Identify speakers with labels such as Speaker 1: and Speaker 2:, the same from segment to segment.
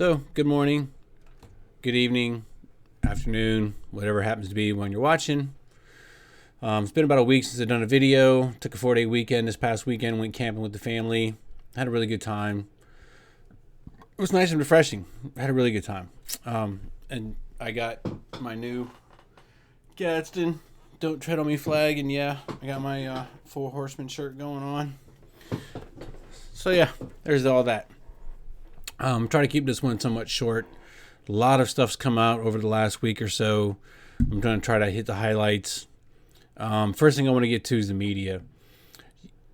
Speaker 1: So, good morning, good evening, afternoon, whatever happens to be when you're watching. It's been about a week since I've done a video. Took a 4-day weekend this past weekend, went camping with the family. Had a really good time. It was nice and refreshing. I had a really good time. And I got my new Gadsden Don't Tread on Me flag, and yeah, I got my Four Horsemen shirt going on. So yeah, there's all that. Trying to keep this one somewhat short. A lot of stuff's come out over the last week or so. I'm going to try to hit the highlights. First thing I want to get to is the media.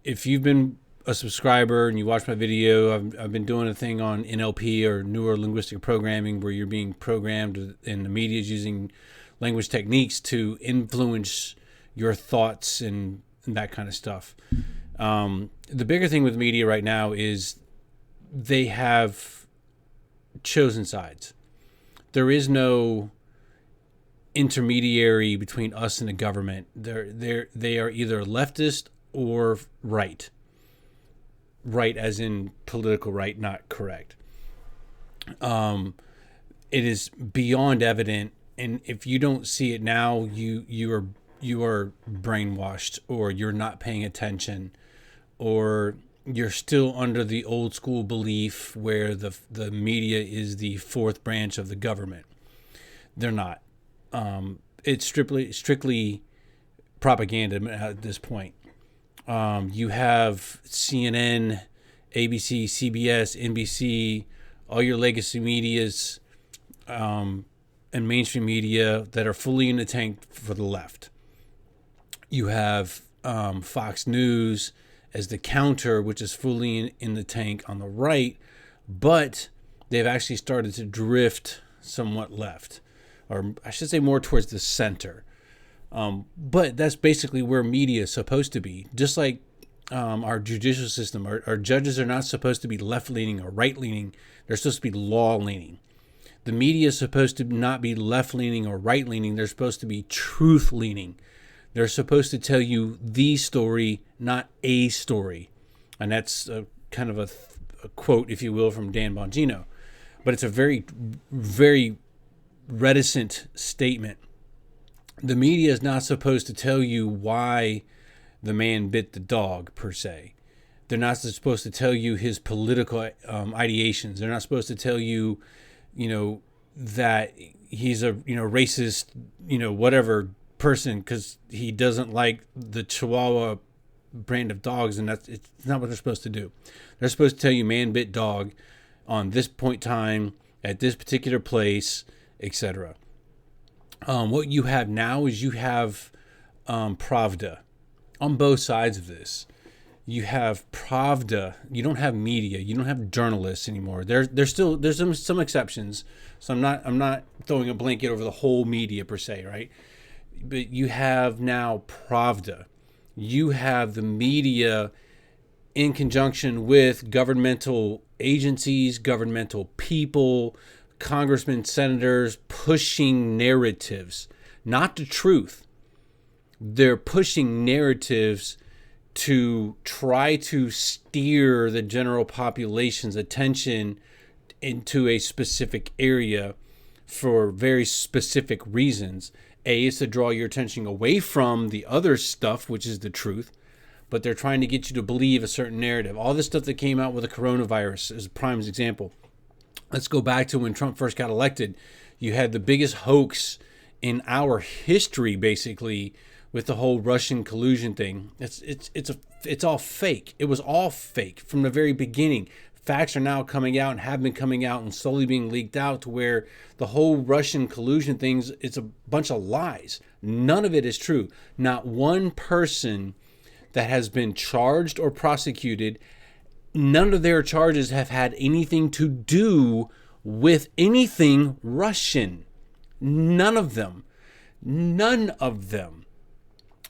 Speaker 1: If you've been a subscriber and you watch my video, I've been doing a thing on NLP, or neuro linguistic programming, where you're being programmed and the media is using language techniques to influence your thoughts and that kind of stuff. The bigger thing with media right now is they have chosen sides. There is no intermediary between us and the government. They are either leftist or right. Right as in political right, not correct. It is beyond evident, and if you don't see it now, you are brainwashed, or you're not paying attention, or you're still under the old school belief where the media is the fourth branch of the government. They're not. It's strictly propaganda at this point. You have CNN, ABC, CBS, NBC, all your legacy medias, and mainstream media that are fully in the tank for the left. You have Fox News as the counter, which is fully in the tank on the right, but they've actually started to drift somewhat left, or I should say more towards the center. But that's basically where media is supposed to be. Just like our judicial system, our judges are not supposed to be left-leaning or right-leaning. They're supposed to be law-leaning. The media is supposed to not be left-leaning or right-leaning. They're supposed to be truth-leaning. They're supposed to tell you the story, not a story. And that's kind of a quote, if you will, from Dan Bongino. But it's a very, very reticent statement. The media is not supposed to tell you why the man bit the dog, per se. They're not supposed to tell you his political ideations. They're not supposed to tell you, that he's a, racist, whatever person because he doesn't like the Chihuahua brand of dogs, and it's not what they're supposed to do. They're supposed to tell you man bit dog on this point in time at this particular place, etc. What you have now is you have Pravda on both sides of this. You have Pravda. You don't have media. You don't have journalists anymore. There's some exceptions. So I'm not throwing a blanket over the whole media per se, right? But you have now Pravda. You have the media in conjunction with governmental agencies, governmental people, congressmen, senators, pushing narratives, not the truth. They're pushing narratives to try to steer the general population's attention into a specific area for very specific reasons. A is to draw your attention away from the other stuff, which is the truth, but they're trying to get you to believe a certain narrative. All this stuff that came out with the coronavirus is a prime example. Let's go back to when Trump first got elected. You had the biggest hoax in our history, basically, with the whole Russian collusion thing. It's all fake. It was all fake from the very beginning. Facts are now coming out and have been coming out and slowly being leaked out to where the whole Russian collusion things, it's a bunch of lies. None of it is true. Not one person that has been charged or prosecuted, none of their charges have had anything to do with anything Russian. None of them. None of them.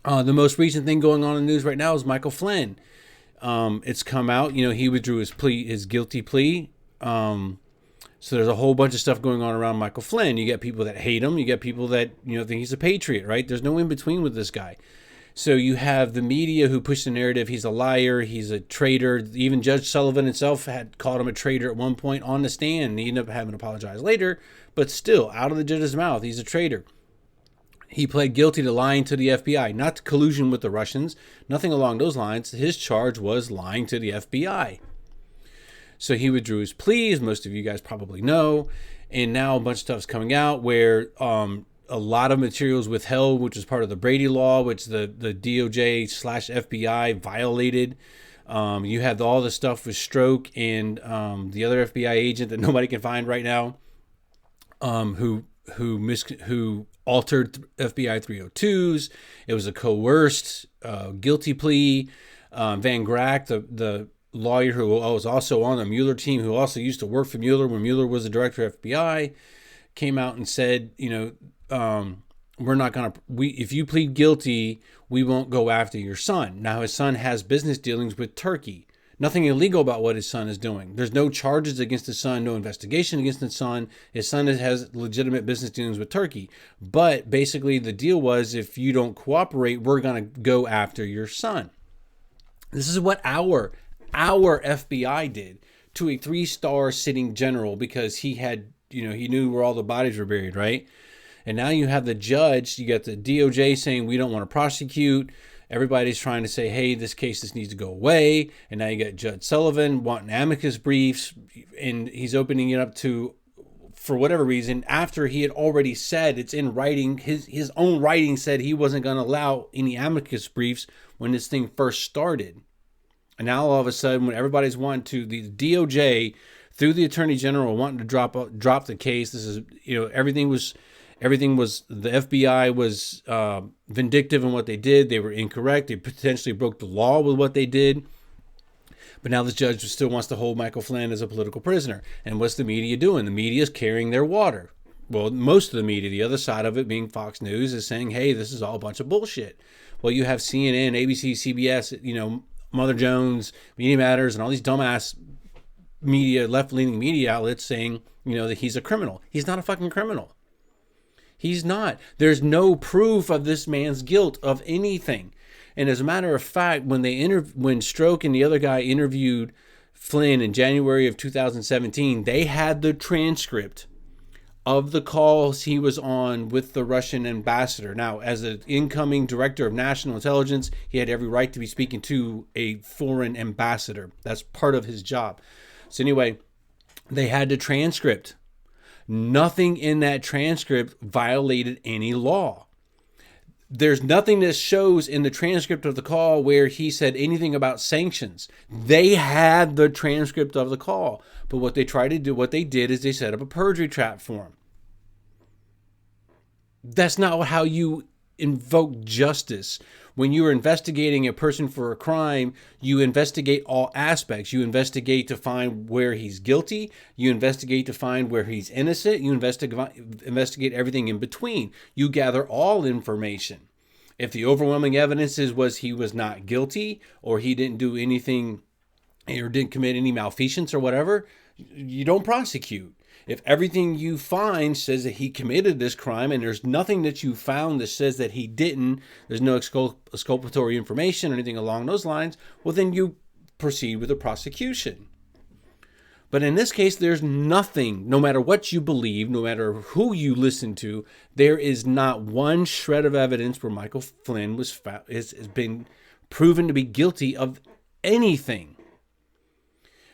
Speaker 1: The most recent thing going on in the news right now is Michael Flynn. It's come out, he withdrew his guilty plea. So there's a whole bunch of stuff going on around Michael Flynn. You get people that hate him. You get people that, think he's a patriot, right? There's no in between with this guy. So you have the media who push the narrative. He's a liar. He's a traitor. Even Judge Sullivan himself had called him a traitor at one point on the stand. He ended up having to apologize later, but still, out of the judge's mouth, he's a traitor. He pled guilty to lying to the FBI, not to collusion with the Russians, nothing along those lines. His charge was lying to the FBI. So he withdrew his plea, as most of you guys probably know. And now a bunch of stuff's coming out where a lot of materials withheld, which was part of the Brady Law, which the DOJ/FBI violated. You have all the stuff with Stroke and the other FBI agent that nobody can find right now, who altered FBI 302s. It was a coerced guilty plea. Van Grack, the lawyer who was also on the Mueller team, who also used to work for Mueller when Mueller was the director of FBI, came out and said, we're not going to, if you plead guilty, we won't go after your son. Now, his son has business dealings with Turkey. Nothing illegal about what his son is doing. There's no charges against his son, no investigation against his son. His son has legitimate business dealings with Turkey. But basically the deal was, if you don't cooperate, we're going to go after your son. This is what our FBI did to a 3-star sitting general, because he had, he knew where all the bodies were buried, right? And now you have the judge, you got the DOJ saying we don't want to prosecute. Everybody's trying to say, hey, this case just needs to go away. And now you got Judge Sullivan wanting amicus briefs, and he's opening it up to, for whatever reason, after he had already said, it's in writing, his own writing said he wasn't going to allow any amicus briefs when this thing first started. And now all of a sudden, when everybody's wanting to, the DOJ through the Attorney General wanting to drop the case, this is, everything was, the FBI was vindictive in what they did. They were incorrect. They potentially broke the law with what they did. But now the judge still wants to hold Michael Flynn as a political prisoner. And what's the media doing? The media is carrying their water. Well, most of the media, the other side of it being Fox News, is saying, hey, this is all a bunch of bullshit. Well, you have CNN, ABC, CBS, Mother Jones, Media Matters, and all these dumbass media, left-leaning media outlets saying, that he's a criminal. He's not a fucking criminal. He's not. There's no proof of this man's guilt of anything. And as a matter of fact, when Stroke and the other guy interviewed Flynn in January of 2017, they had the transcript of the calls he was on with the Russian ambassador. Now, as an incoming director of national intelligence, he had every right to be speaking to a foreign ambassador. That's part of his job. So anyway, they had the transcript. Nothing in that transcript violated any law. There's nothing that shows in the transcript of the call where he said anything about sanctions. They had the transcript of the call. But what they did is they set up a perjury trap for him. That's not how you invoke justice. When you are investigating a person for a crime, you investigate all aspects. You investigate to find where he's guilty. You investigate to find where he's innocent. You investigate everything in between. You gather all information. If the overwhelming evidence was he was not guilty, or he didn't do anything, or didn't commit any malfeasance or whatever, you don't prosecute. If everything you find says that he committed this crime, and there's nothing that you found that says that he didn't, there's no exculpatory information or anything along those lines, well, then you proceed with the prosecution. But in this case, there's nothing, no matter what you believe, no matter who you listen to, there is not one shred of evidence where Michael Flynn has been proven to be guilty of anything.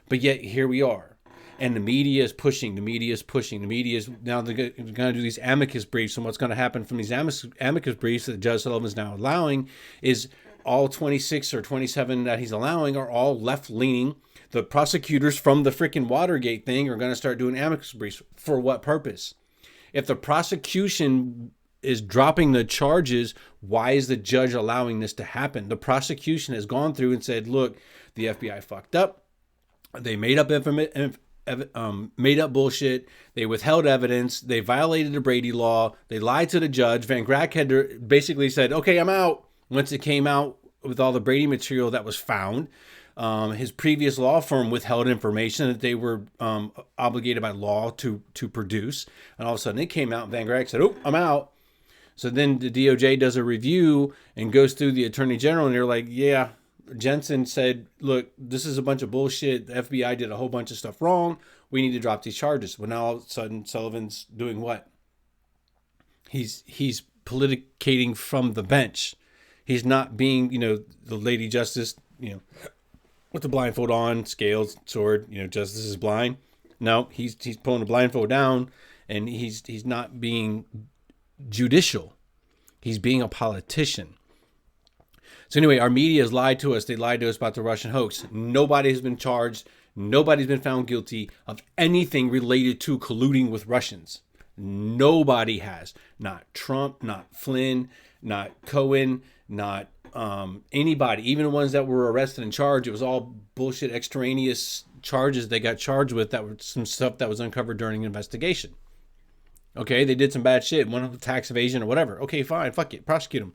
Speaker 1: But yet, here we are. And the media is pushing. The media is now they're going to do these amicus briefs. And what's going to happen from these amicus briefs that Judge Sullivan is now allowing is all 26 or 27 that he's allowing are all left-leaning. The prosecutors from the freaking Watergate thing are going to start doing amicus briefs. For what purpose? If the prosecution is dropping the charges, why is the judge allowing this to happen? The prosecution has gone through and said, look, the FBI fucked up. They made up bullshit. They withheld evidence. They violated the Brady Law. They lied to the judge. Van Grack had basically said, okay, I'm out. Once it came out with all the Brady material that was found, his previous law firm withheld information that they were obligated by law to produce. And all of a sudden it came out. Van Grack said, oh, I'm out. So then the DOJ does a review and goes through the attorney general, and they're like, yeah, Jensen said, look, this is a bunch of bullshit. The FBI did a whole bunch of stuff wrong. We need to drop these charges. Well, now all of a sudden Sullivan's doing what? He's politicating from the bench. He's not being, the Lady Justice, with the blindfold on, scales, sword, justice is blind. No, he's pulling the blindfold down, and he's not being judicial. He's being a politician. So anyway, our media has lied to us. They lied to us about the Russian hoax. Nobody has been charged. Nobody's been found guilty of anything related to colluding with Russians. Nobody has. Not Trump, not Flynn, not Cohen, not anybody. Even the ones that were arrested and charged, it was all bullshit extraneous charges they got charged with that were some stuff that was uncovered during an investigation. Okay, they did some bad shit, one of the tax evasion or whatever. Okay, fine, fuck it, prosecute them.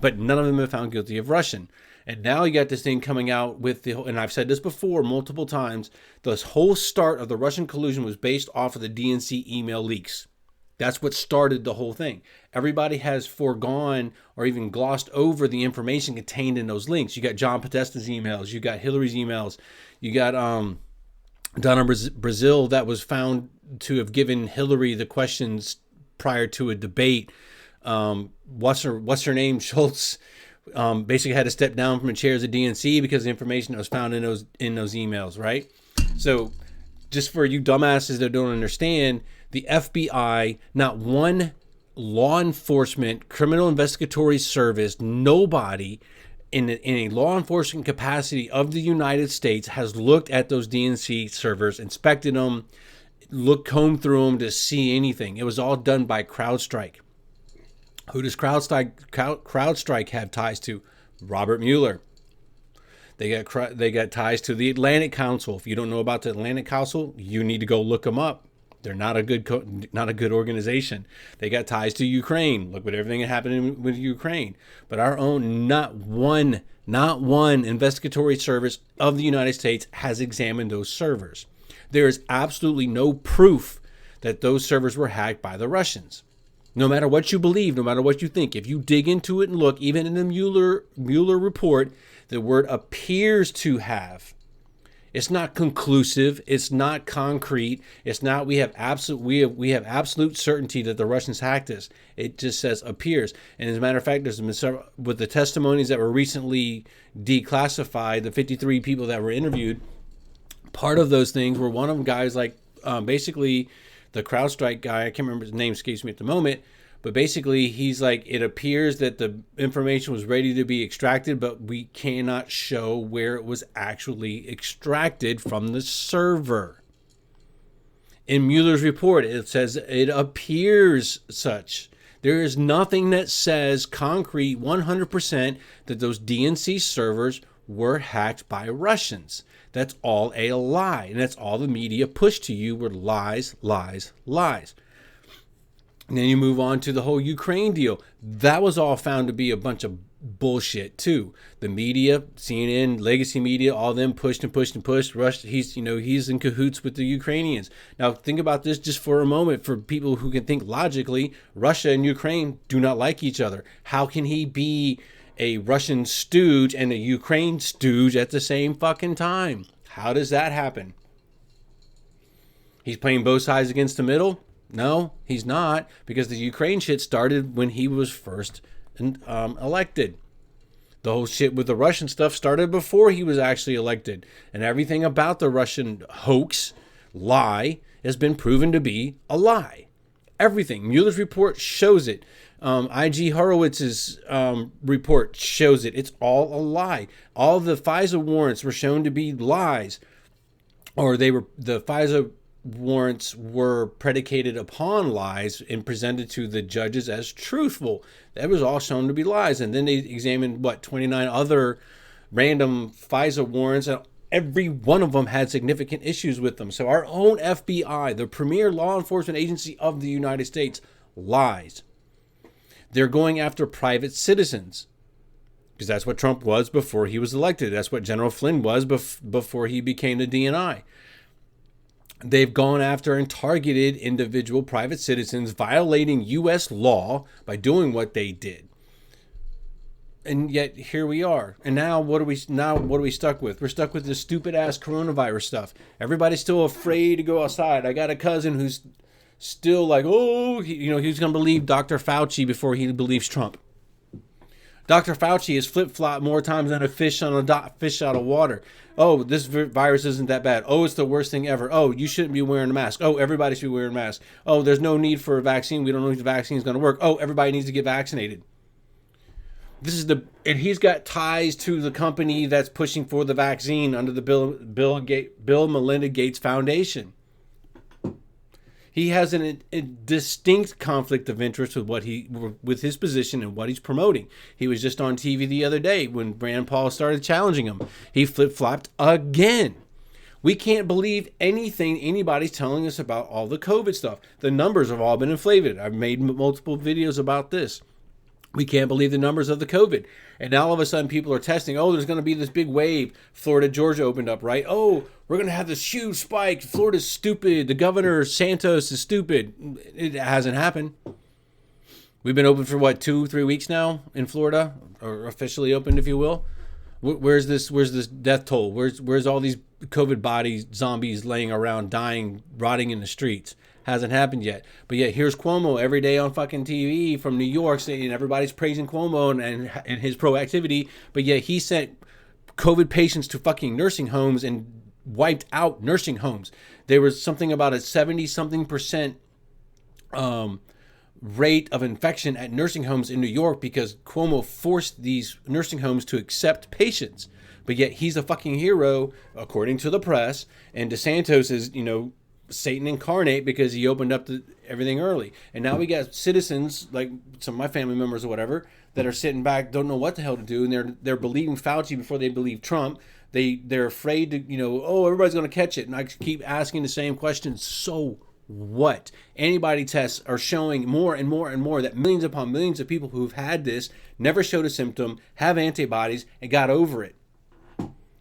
Speaker 1: But none of them have found guilty of Russian. And now you got this thing coming out with and I've said this before multiple times, this whole start of the Russian collusion was based off of the DNC email leaks. That's what started the whole thing. Everybody has foregone or even glossed over the information contained in those links. You got John Podesta's emails, you got Hillary's emails, you got Donna Brazil that was found to have given Hillary the questions prior to a debate. What's her name? Schultz basically had to step down from a chair as a DNC because of the information that was found in those emails, right? So just for you dumbasses that don't understand, the FBI, not one law enforcement, criminal investigatory service, nobody in a law enforcement capacity of the United States has looked at those DNC servers, inspected them, combed through them to see anything. It was all done by CrowdStrike. Who does CrowdStrike have ties to? Robert Mueller. They got ties to the Atlantic Council. If you don't know about the Atlantic Council, you need to go look them up. They're not a good organization. They got ties to Ukraine. Look what everything that happened with Ukraine. But our own, not one investigatory service of the United States has examined those servers. There is absolutely no proof that those servers were hacked by the Russians. No matter what you believe, no matter what you think, if you dig into it and look, even in the Mueller report, the word appears to have. It's not conclusive. It's not concrete. It's not we have absolute certainty that the Russians hacked us. It just says appears. And as a matter of fact, there's been several, with the testimonies that were recently declassified, the 53 people that were interviewed, part of those things were one of them guys like basically the CrowdStrike guy. I can't remember his name, escapes me at the moment. But basically, he's like, it appears that the information was ready to be extracted, but we cannot show where it was actually extracted from the server. In Mueller's report, it says it appears such. There is nothing that says concrete 100% that those DNC servers were hacked by Russians. That's all a lie. And that's all the media pushed to you were lies, lies, lies. And then you move on to the whole Ukraine deal. That was all found to be a bunch of bullshit too. The media, CNN, legacy media, all them pushed and pushed and pushed. Russia, he's in cahoots with the Ukrainians. Now think about this just for a moment. For people who can think logically, Russia and Ukraine do not like each other. How can he be a Russian stooge and a Ukraine stooge at the same fucking time? How does that happen? He's playing both sides against the middle? No, he's not, because the Ukraine shit started when he was first elected. The whole shit with the Russian stuff started before he was actually elected. And everything about the Russian hoax, lie, has been proven to be a lie. Everything. Mueller's report shows it. I.G. Horowitz's report shows it. It's all a lie. All the FISA warrants were shown to be lies. Or the FISA warrants were predicated upon lies and presented to the judges as truthful. That was all shown to be lies. And then they examined 29 other random FISA warrants, and every one of them had significant issues with them. So our own FBI, the premier law enforcement agency of the United States, lies. They're going after private citizens, because that's what Trump was before he was elected. That's what General Flynn was before he became the DNI. They've gone after and targeted individual private citizens, violating U.S. law by doing what they did. And yet here we are. And now what are we stuck with? We're stuck with this stupid ass coronavirus stuff. Everybody's still afraid to go outside. I got a cousin who's still like, oh, he's going to believe Dr. Fauci before he believes Trump. Dr. Fauci has flip-flopped more times than a fish on a fish out of water. Oh, this virus isn't that bad. Oh, it's the worst thing ever. Oh, you shouldn't be wearing a mask. Oh, everybody should be wearing a mask. Oh, there's no need for a vaccine. We don't know if the vaccine is going to work. Oh, everybody needs to get vaccinated. And he's got ties to the company that's pushing for the vaccine under the Bill Melinda Gates Foundation. He has a distinct conflict of interest with his position and what he's promoting. He was just on TV the other day when Rand Paul started challenging him. He flip-flopped again. We can't believe anything anybody's telling us about all the COVID stuff. The numbers have all been inflated. I've made multiple videos about this. We can't believe the numbers of the COVID. And now all of a sudden people are testing. Oh, there's going to be this big wave. Florida, Georgia opened up, right? Oh, we're going to have this huge spike. Florida's stupid. The governor, Santos, is stupid. It hasn't happened. We've been open for, 2-3 weeks now in Florida? Or officially opened, if you will. Where's this death toll? Where's all these COVID bodies, zombies laying around, dying, rotting in the streets? Hasn't happened yet. But yet here's Cuomo every day on fucking TV from New York saying everybody's praising Cuomo and his proactivity. But yet he sent COVID patients to fucking nursing homes and wiped out nursing homes. There was something about a 70-something% rate of infection at nursing homes in New York because Cuomo forced these nursing homes to accept patients. But yet he's a fucking hero, according to the press. And DeSantis is, Satan incarnate because he opened up everything early. And now we got citizens, like some of my family members or whatever, that are sitting back, don't know what the hell to do, and they're believing Fauci before they believe Trump. They're afraid to, everybody's going to catch it. And I keep asking the same question, so what? Antibody tests are showing more and more and more that millions upon millions of people who've had this never showed a symptom, have antibodies, and got over it.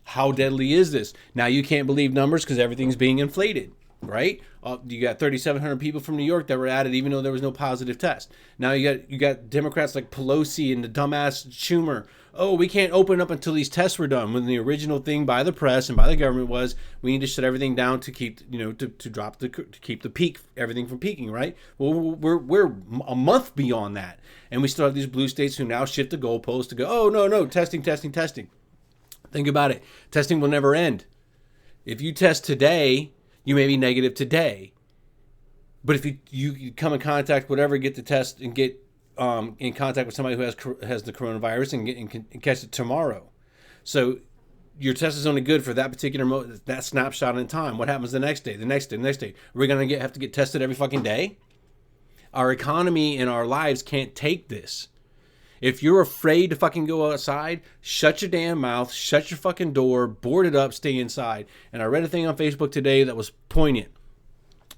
Speaker 1: How deadly is this? Now you can't believe numbers because everything's being inflated. Right? You got 3,700 people from New York that were added even though there was no positive test. Now you got Democrats like Pelosi and the dumbass Schumer. Oh, we can't open up until these tests were done. When the original thing by the press and by the government was we need to shut everything down to keep to keep the peak, everything from peaking. Right? Well, we're a month beyond that, and we still have these blue states who now shift the goalpost to go. Oh no, testing. Think about it. Testing will never end. If you test today, you may be negative today. But if you come in contact, whatever, get the test and get in contact with somebody who has the coronavirus and catch it tomorrow. So your test is only good for that particular that snapshot in time. What happens the next day, the next day? Are we going to have to get tested every fucking day? Our economy and our lives can't take this. If you're afraid to fucking go outside, shut your damn mouth, shut your fucking door, board it up, stay inside. And I read a thing on Facebook today that was poignant.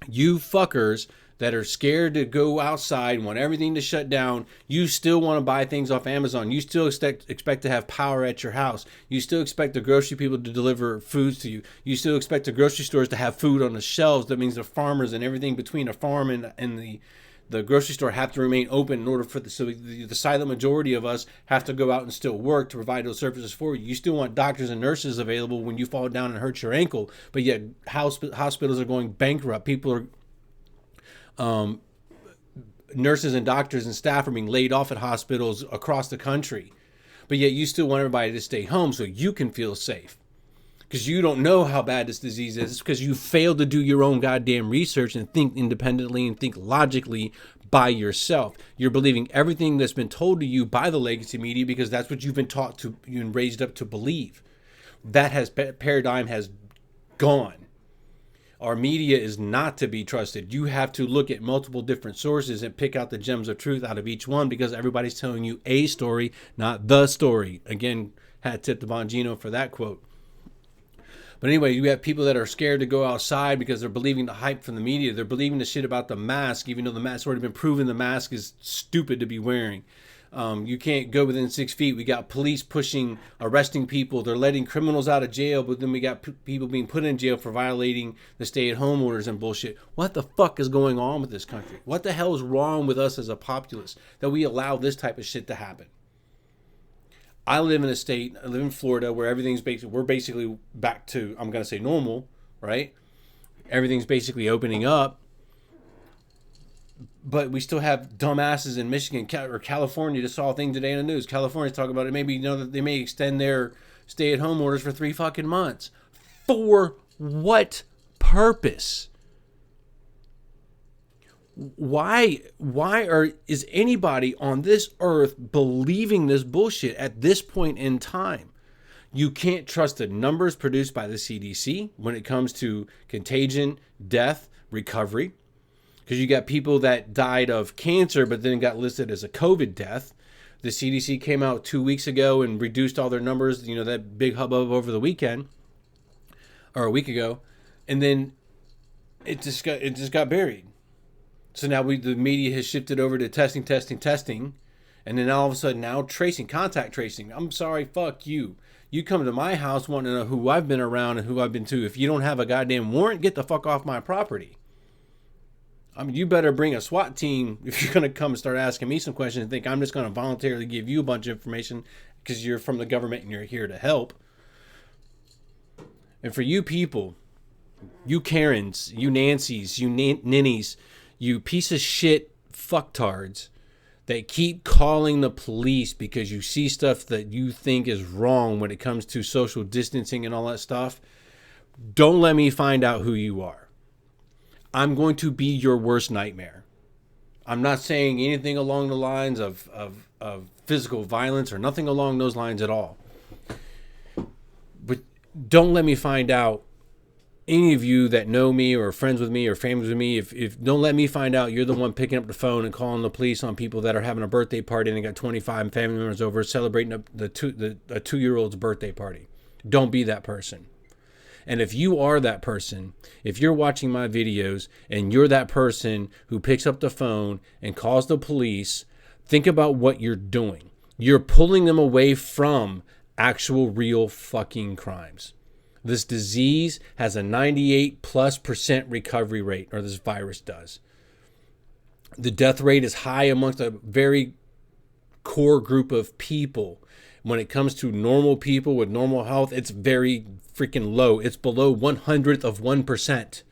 Speaker 1: You fuckers that are scared to go outside, want everything to shut down, you still want to buy things off Amazon. You still expect to have power at your house. You still expect the grocery people to deliver foods to you. You still expect the grocery stores to have food on the shelves. That means the farmers and everything between a farm and the grocery store have to remain open in order for the silent majority of us have to go out and still work to provide those services for you. You still want doctors and nurses available when you fall down and hurt your ankle, but yet hospitals are going bankrupt. People are, nurses and doctors and staff are being laid off at hospitals across the country, but yet you still want everybody to stay home so you can feel safe. Because you don't know how bad this disease is. It's because you failed to do your own goddamn research and think independently and think logically by yourself. You're believing everything that's been told to you by the legacy media because that's what you've been taught to and raised up to believe. That paradigm has gone. Our media is not to be trusted. You have to look at multiple different sources and pick out the gems of truth out of each one because everybody's telling you a story, not the story. Again, hat tip to Bongino for that quote. But anyway, you have people that are scared to go outside because they're believing the hype from the media. They're believing the shit about the mask, even though the mask's already been proven the mask is stupid to be wearing. You can't go within 6 feet. We got police arresting people. They're letting criminals out of jail, but then we got people being put in jail for violating the stay-at-home orders and bullshit. What the fuck is going on with this country? What the hell is wrong with us as a populace that we allow this type of shit to happen? I live in a state, I live in Florida, where we're basically back to, I'm going to say normal, right? Everything's basically opening up. But we still have dumbasses in Michigan or California. Just saw a thing today in the news. California's talking about it. Maybe, that they may extend their stay-at-home orders for 3 fucking months. For what purpose? Why is anybody on this earth believing this bullshit at this point in time? You can't trust the numbers produced by the CDC when it comes to contagion, death, recovery. Because you got people that died of cancer but then got listed as a COVID death. The CDC came out 2 weeks ago and reduced all their numbers, that big hubbub over the weekend or a week ago, and then it just got buried. So now the media has shifted over to testing, and then all of a sudden now contact tracing. I'm sorry, fuck you. You come to my house wanting to know who I've been around and who I've been to. If you don't have a goddamn warrant, get the fuck off my property. I mean, you better bring a SWAT team if you're going to come and start asking me some questions and think I'm just going to voluntarily give you a bunch of information because you're from the government and you're here to help. And for you people, you Karens, you Nancys, you ninnies, you piece of shit fucktards that keep calling the police because you see stuff that you think is wrong when it comes to social distancing and all that stuff, don't let me find out who you are. I'm going to be your worst nightmare. I'm not saying anything along the lines of physical violence or nothing along those lines at all. But don't let me find out, any of you that know me or are friends with me or family with me, if don't let me find out you're the one picking up the phone and calling the police on people that are having a birthday party and they got 25 family members over celebrating a 2-year-old's birthday party. Don't be that person. And if you are that person, if you're watching my videos and you're that person who picks up the phone and calls the police, think about what you're doing. You're pulling them away from actual real fucking crimes. This disease has a 98+% recovery rate, or this virus does. The death rate is high amongst a very core group of people. When it comes to normal people with normal health, it's very freaking low. It's below 1/100%.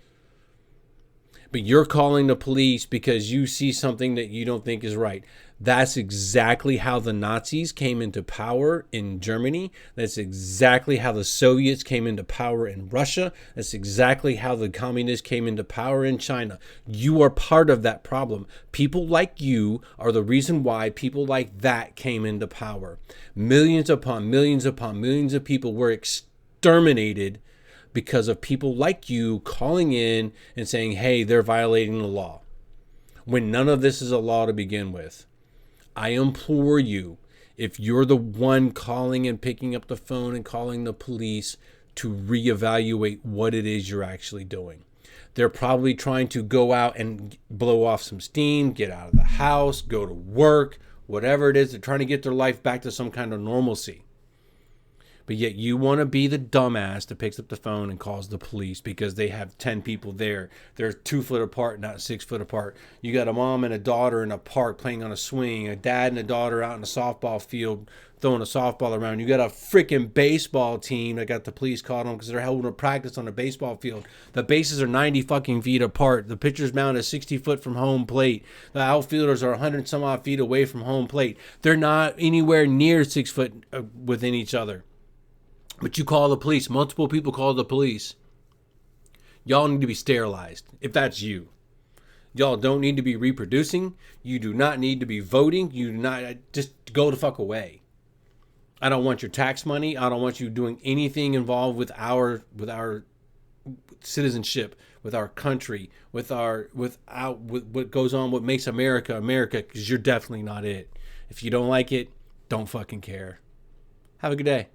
Speaker 1: But you're calling the police because you see something that you don't think is right. That's exactly how the Nazis came into power in Germany. That's exactly how the Soviets came into power in Russia. That's exactly how the communists came into power in China. You are part of that problem. People like you are the reason why people like that came into power. Millions upon millions upon millions of people were exterminated because of people like you calling in and saying, hey, they're violating the law, when none of this is a law to begin with. I implore you, if you're the one calling and picking up the phone and calling the police, to reevaluate what it is you're actually doing. They're probably trying to go out and blow off some steam, get out of the house, go to work, whatever it is. They're trying to get their life back to some kind of normalcy. But yet you want to be the dumbass that picks up the phone and calls the police because they have 10 people there. They're 2 foot apart, not 6 foot apart. You got a mom and a daughter in a park playing on a swing, a dad and a daughter out in a softball field throwing a softball around. You got a freaking baseball team that got the police called on because they're holding a practice on a baseball field. The bases are 90 fucking feet apart. The pitcher's mound is 60 foot from home plate. The outfielders are 100 some odd feet away from home plate. They're not anywhere near 6 foot within each other. But you call the police. Multiple people call the police. Y'all need to be sterilized, if that's you. Y'all don't need to be reproducing. You do not need to be voting. You do not, just go the fuck away. I don't want your tax money. I don't want you doing anything involved with our citizenship, with our country, with what goes on, what makes America, America, because you're definitely not it. If you don't like it, don't fucking care. Have a good day.